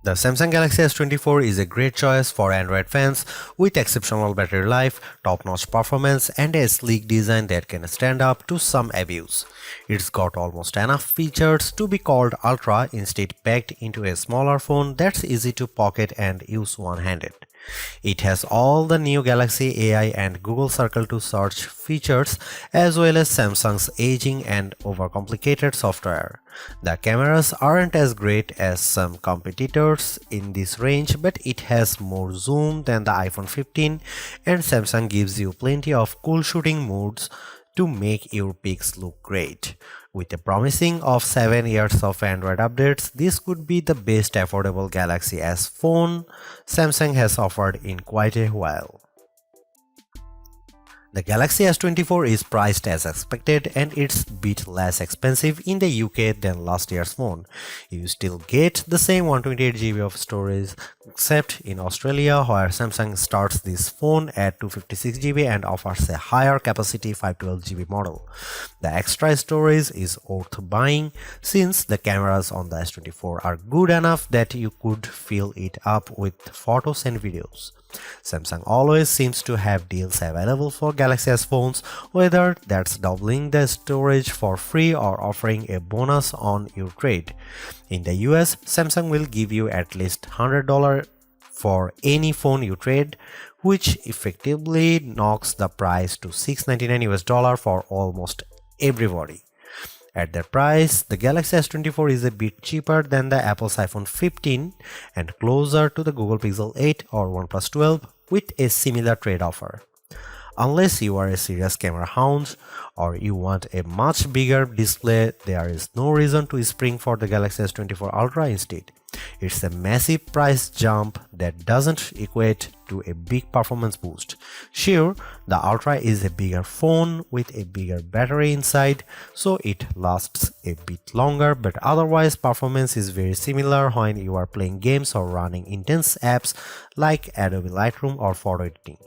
The Samsung Galaxy S24 is a great choice for Android fans with exceptional battery life, top-notch performance, and a sleek design that can stand up to some abuse. It's got almost enough features to be called Ultra, instead packed into a smaller phone that's easy to pocket and use one-handed. It has all the new Galaxy AI and Google Circle to search features, as well as Samsung's aging and overcomplicated software. The cameras aren't as great as some competitors in this range, but it has more zoom than the iPhone 15, and Samsung gives you plenty of cool shooting modes to make your pics look great. With a promising of 7 years of Android updates, this could be the best affordable Galaxy S phone Samsung has offered in quite a while. The Galaxy S24 is priced as expected, and it's a bit less expensive in the UK than last year's phone. You still get the same 128GB of storage, except in Australia, where Samsung starts this phone at 256GB and offers a higher capacity 512GB model. The extra storage is worth buying since the cameras on the S24 are good enough that you could fill it up with photos and videos. Samsung always seems to have deals available for Galaxy S phones, whether that's doubling the storage for free or offering a bonus on your trade. In the US, Samsung will give you at least $100 for any phone you trade, which effectively knocks the price to $699 for almost everybody. At that price, the Galaxy S24 is a bit cheaper than the Apple's iPhone 15 and closer to the Google Pixel 8 or OnePlus 12 with a similar trade offer. Unless you are a serious camera hound or you want a much bigger display, there is no reason to spring for the Galaxy S24 Ultra instead. It's a massive price jump that doesn't equate to a big performance boost. Sure, the Ultra is a bigger phone with a bigger battery inside, so it lasts a bit longer, but otherwise performance is very similar when you are playing games or running intense apps like Adobe Lightroom or photo editing.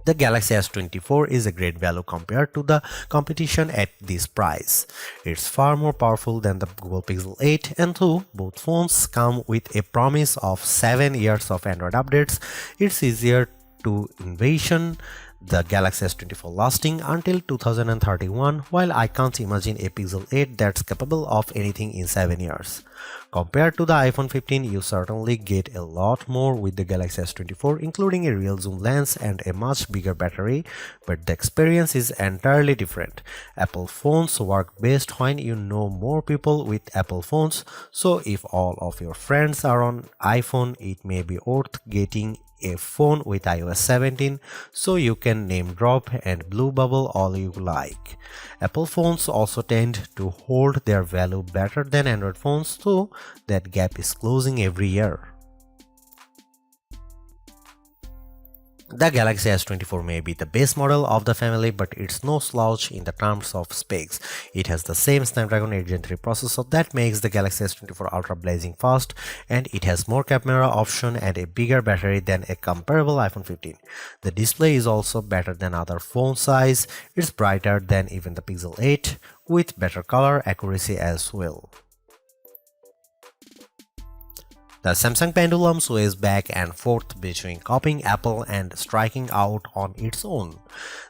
The Galaxy S24 is a great value compared to the competition at this price. It's far more powerful than the Google Pixel 8, and though both phones come with a promise of 7 years of Android updates, it's easier to envision the Galaxy S24 lasting until 2031, while I can't imagine a Pixel 8 that's capable of anything in 7 years. Compared to the iPhone 15, you certainly get a lot more with the Galaxy S24, including a real zoom lens and a much bigger battery, but the experience is entirely different. Apple phones work best when you know more people with Apple phones, so if all of your friends are on iPhone, it may be worth getting a phone with iOS 17 so you can name drop and blue bubble all you like. Apple phones also tend to hold their value better than Android phones, so that gap is closing every year. The Galaxy S24 may be the best model of the family, but it's no slouch in the terms of specs. It has the same Snapdragon 8 Gen 3 processor that makes the Galaxy S24 Ultra blazing fast, and it has more camera option and a bigger battery than a comparable iPhone 15. The display is also better than other phone size. It's brighter than even the Pixel 8, with better color accuracy as well. The Samsung pendulum sways back and forth between copying Apple and striking out on its own.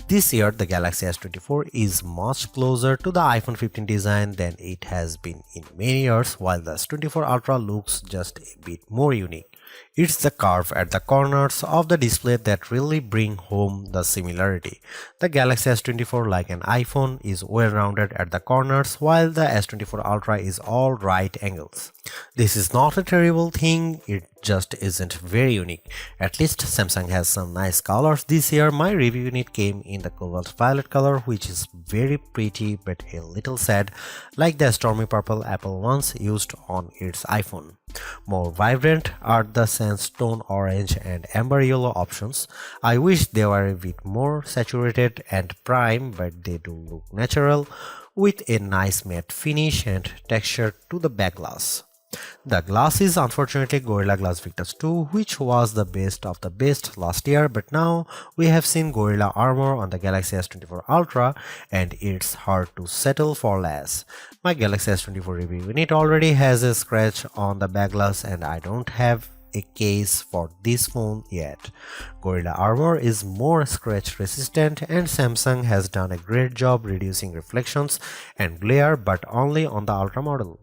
This year, the Galaxy S24 is much closer to the iPhone 15 design than it has been in many years, while the S24 Ultra looks just a bit more unique. It's the curve at the corners of the display that really bring home the similarity. The Galaxy S24, like an iPhone, is well-rounded at the corners, while the S24 Ultra is all right angles. This is not a terrible thing, it just isn't very unique. At least Samsung has some nice colors this year. My review unit came in the cobalt violet color, which is very pretty but a little sad, like the stormy purple Apple once used on its iPhone. More vibrant are the sandstone orange and amber yellow options. I wish they were a bit more saturated and prime, but they do look natural with a nice matte finish and texture to the back glass. The glass is unfortunately Gorilla Glass Victus 2, which was the best of the best last year, but now we have seen Gorilla Armor on the Galaxy S24 Ultra and it's hard to settle for less. My Galaxy S24 review unit already has a scratch on the back glass and I don't have a case for this phone yet. Gorilla Armor is more scratch resistant and Samsung has done a great job reducing reflections and glare, but only on the Ultra model.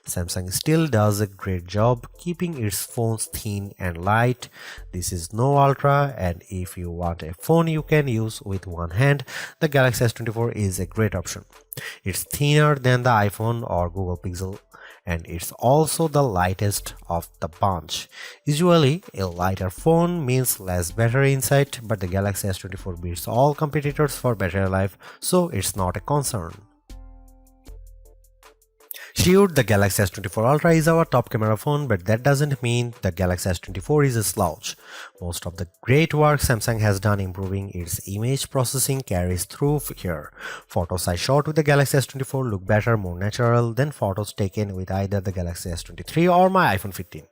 Samsung still does a great job keeping its phones thin and light. This is no Ultra, and if you want a phone you can use with one hand, the Galaxy S24 is a great option. It's thinner than the iPhone or Google Pixel, and it's also the lightest of the bunch. Usually, a lighter phone means less battery inside, but the Galaxy S24 beats all competitors for battery life, so it's not a concern. Sure, the Galaxy S24 Ultra is our top camera phone, but that doesn't mean the Galaxy S24 is a slouch. Most of the great work Samsung has done improving its image processing carries through here. Photos I shot with the Galaxy S24 look better, more natural than photos taken with either the Galaxy S23 or my iPhone 15.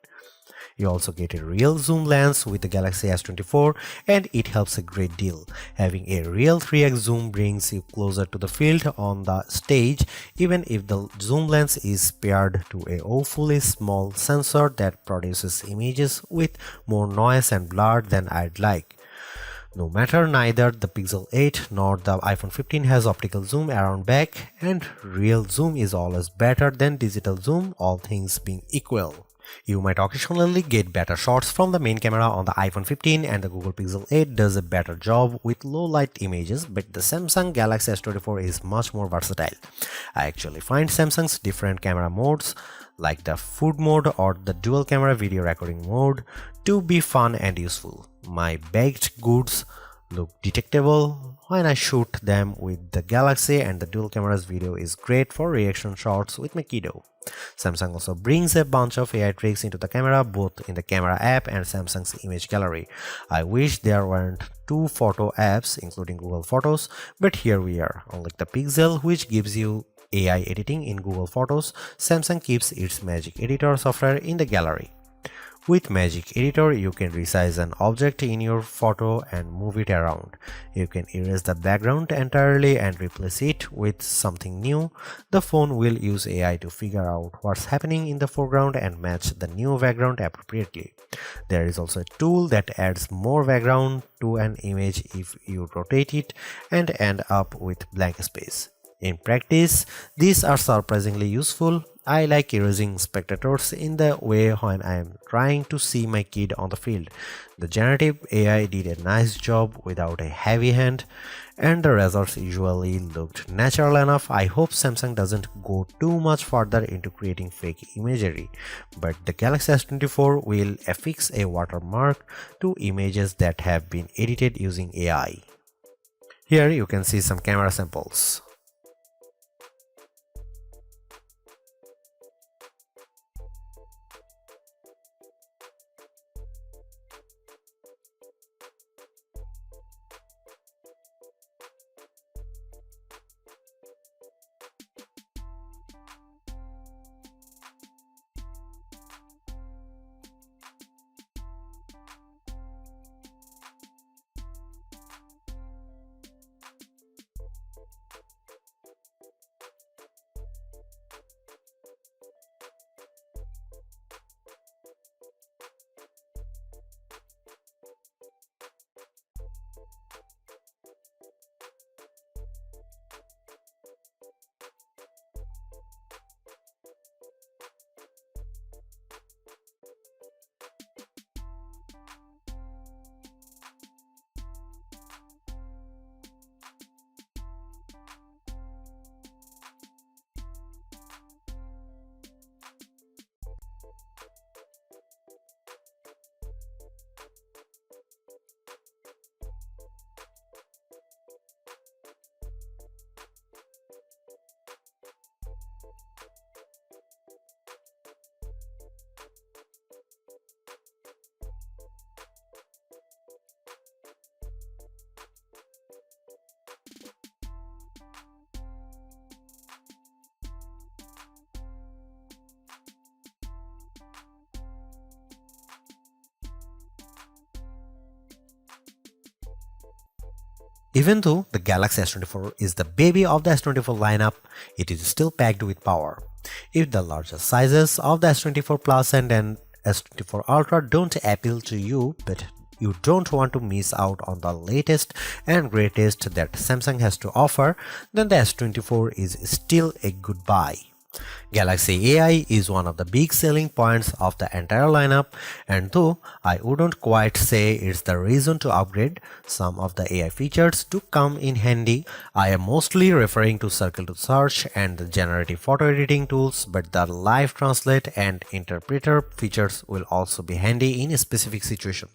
You also get a real zoom lens with the Galaxy S24 and it helps a great deal. Having a real 3x zoom brings you closer to the field on the stage, even if the zoom lens is paired to a awfully small sensor that produces images with more noise and blur than I'd like. No matter, neither the Pixel 8 nor the iPhone 15 has optical zoom around back, and real zoom is always better than digital zoom, all things being equal. You might occasionally get better shots from the main camera on the iPhone 15 and the Google Pixel 8 does a better job with low light images, but the Samsung Galaxy S24 is much more versatile. I actually find Samsung's different camera modes like the food mode or the dual camera video recording mode to be fun and useful. My baked goods look detectable when I shoot them with the Galaxy, and the dual cameras video is great for reaction shots with my kiddo. Samsung also brings a bunch of AI tricks into the camera, both in the camera app and Samsung's image gallery. I wish there weren't two photo apps including Google Photos, but here we are. Unlike the Pixel, which gives you AI editing in Google Photos, Samsung keeps its Magic Editor software in the gallery. With Magic Editor, you can resize an object in your photo and move it around. You can erase the background entirely and replace it with something new. The phone will use AI to figure out what's happening in the foreground and match the new background appropriately. There is also a tool that adds more background to an image if you rotate it and end up with blank space. In practice, these are surprisingly useful. I like erasing spectators in the way when I am trying to see my kid on the field. The generative AI did a nice job without a heavy hand, and the results usually looked natural enough. I hope Samsung doesn't go too much further into creating fake imagery, but the Galaxy S24 will affix a watermark to images that have been edited using AI. Here you can see some camera samples. Even though the Galaxy S24 is the baby of the S24 lineup, it is still packed with power. If the larger sizes of the S24 Plus and S24 Ultra don't appeal to you, but you don't want to miss out on the latest and greatest that Samsung has to offer, then the S24 is still a good buy. Galaxy AI is one of the big selling points of the entire lineup, and though I wouldn't quite say it's the reason to upgrade, some of the AI features do come in handy. I am mostly referring to Circle to Search and the generative photo editing tools, but the live translate and interpreter features will also be handy in a specific situation.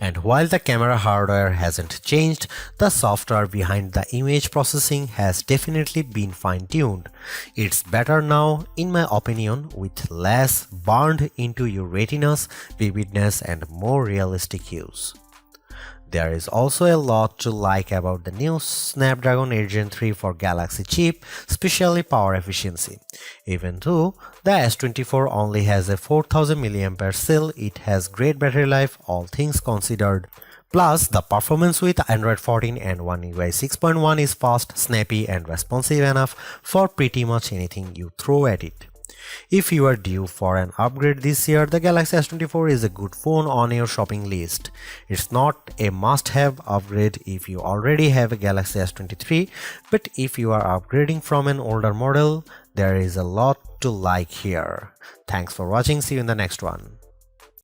And while the camera hardware hasn't changed, the software behind the image processing has definitely been fine-tuned. It's better now, in my opinion, with less burned into your retinas, vividness, and more realistic hues. There is also a lot to like about the new Snapdragon 8 Gen 3 for Galaxy chip, especially power efficiency. Even though the S24 only has a 4000 mAh cell, it has great battery life, all things considered. Plus, the performance with Android 14 and One UI 6.1 is fast, snappy, and responsive enough for pretty much anything you throw at it. If you are due for an upgrade this year, the Galaxy S24 is a good phone on your shopping list. It's not a must-have upgrade if you already have a Galaxy S23, but if you are upgrading from an older model, there is a lot to like here. Thanks for watching, see you in the next one.